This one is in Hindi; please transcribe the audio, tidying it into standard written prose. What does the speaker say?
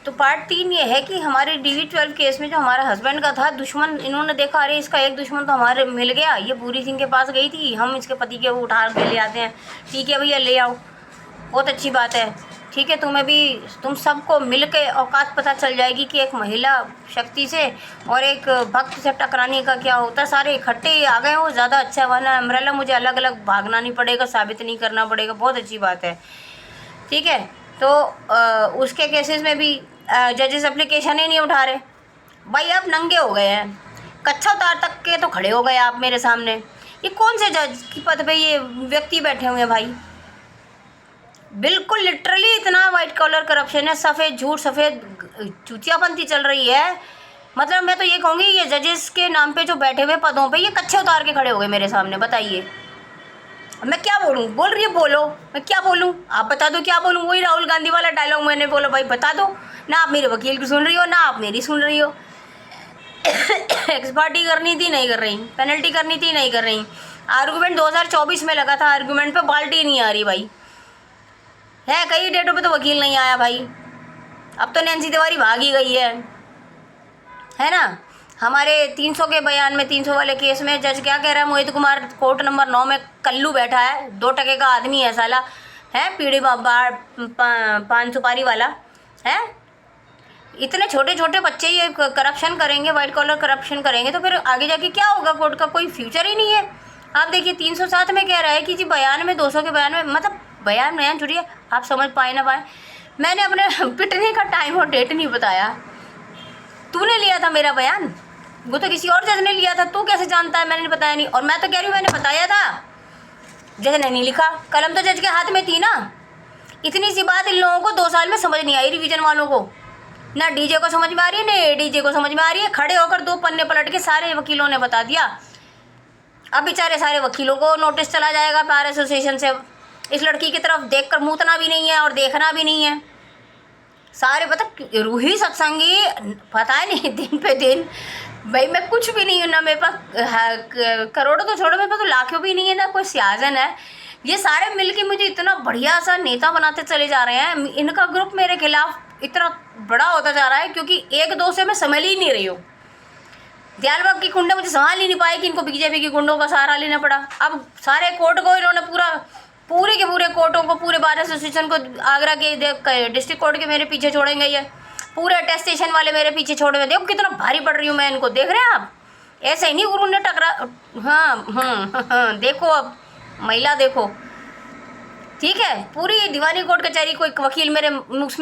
तो पार्ट 3 ये है कि हमारे DV12 केस में जो हमारा हस्बैंड का था दुश्मन, इन्होंने देखा अरे इसका एक दुश्मन तो हमारे मिल गया, ये पूरी सिंह के पास गई थी, हम इसके पति के वो उठा के ले आते हैं। ठीक है भैया, ले आओ, बहुत अच्छी बात है। ठीक है, तुम्हें भी, तुम सबको मिल के औकात पता चल जाएगी कि एक महिला शक्ति से और एक भक्त से टकराने का क्या होता है। सारे इकट्ठे आ गए हो, ज़्यादा अच्छा है, वरना अम्ब्रेला मुझे अलग अलग भागना नहीं पड़ेगा, साबित नहीं करना पड़ेगा, बहुत अच्छी बात है। ठीक है, तो उसके केसेस में भी जजेस एप्लीकेशन ही नहीं उठा रहे। भाई आप नंगे हो गए हैं, कच्चा उतार तक के तो खड़े हो गए आप मेरे सामने। ये कौन से जज की पद पे ये व्यक्ति बैठे हुए हैं भाई? बिल्कुल लिटरली इतना वाइट कॉलर करप्शन है, सफ़ेद झूठ, सफ़ेद चूतियापंथी चल रही है। मतलब मैं तो ये कहूँगी ये जजेस के नाम पे जो बैठे हुए पदों पे ये कच्चे उतार के खड़े हो गए मेरे सामने। बताइए मैं क्या बोलूँ? बोल रही है बोलो, मैं क्या बोलूँ? आप बता दो क्या बोलूँ। वही राहुल गांधी वाला डायलॉग मैंने बोला, भाई बता दो ना। आप मेरे वकील की सुन रही हो ना आप मेरी सुन रही हो। एक्सपर्टी करनी थी नहीं कर रही, पेनल्टी करनी थी नहीं कर रही। आर्गूमेंट 2024 में लगा था, आर्गूमेंट पे बाल्टी नहीं आ रही भाई है। कई डेटों पे तो वकील नहीं आया भाई। अब तो नैन्सी तिवारी भाग ही गई है ना। हमारे 300 के बयान में, 300 वाले केस में जज क्या कह रहा है? मोहित कुमार कोर्ट नंबर 9 में कल्लू बैठा है, 2 टके का आदमी है साला, है पीढ़ी पान सुपारी वाला है। इतने छोटे छोटे बच्चे ये करप्शन करेंगे, वाइट कॉलर करप्शन करेंगे तो फिर आगे जाके क्या होगा? कोर्ट का कोई फ्यूचर ही नहीं है। आप देखिए 307 में कह रहा है कि जी बयान में, 200 के बयान में, मतलब बयान जुड़िए, आप समझ पाए ना पाए। मैंने अपने पिटने का टाइम और डेट नहीं बताया। तूने लिया था मेरा बयान, वो तो किसी और जज ने लिया था, तू कैसे जानता है? मैंने बताया नहीं। और मैं तो कह रही हूँ मैंने बताया था, जज ने नहीं लिखा, कलम तो जज के हाथ में थी ना। इतनी सी बात इन लोगों को 2 साल में समझ नहीं आई, रिवीजन वालों को। ना डीजे को समझ में आ रही है, ना एडीजे को समझ में आ रही है। खड़े होकर 2 पन्ने पलट के सारे वकीलों ने बता दिया। अब बेचारे सारे वकीलों को नोटिस चला जाएगा बार एसोसिएशन से। इस लड़की की तरफ देखकर मूतना भी नहीं है और देखना भी नहीं है। सारे पता रूही सत्संगी, पता है नहीं दिन पे दिन। भाई मैं कुछ भी नहीं हूँ ना, मेरे पास करोड़ों तो छोड़ो, मेरे पास तो लाखों भी नहीं है ना कोई सियाजन है। ये सारे मिलके मुझे इतना बढ़िया सा नेता बनाते चले जा रहे हैं। इनका ग्रुप मेरे खिलाफ इतना बड़ा होता जा रहा है क्योंकि 1-2 से मैं संभल ही नहीं रही हूँ। दयालबाग की गुंडे मुझे संभाल ही नहीं पाए कि इनको बीजेपी की गुंडों का सहारा लेना पड़ा। अब सारे कोर्ट को इन्होंने पूरे के पूरे कोर्टों को, पूरे बार एसोसिएशन को, आगरा के डिस्ट्रिक्ट कोर्ट के मेरे पीछे छोड़ेंगे। ये पूरे अटेस्टेशन वाले मेरे पीछे छोड़े हुए। देखो कितना भारी पड़ रही हूँ मैं इनको, देख रहे हैं आप? ऐसे ही नहीं गुरु ने टकरा। हाँ, देखो अब महिला देखो। ठीक है, पूरी दीवानी कोर्ट कचहरी को एक वकील मेरे मुख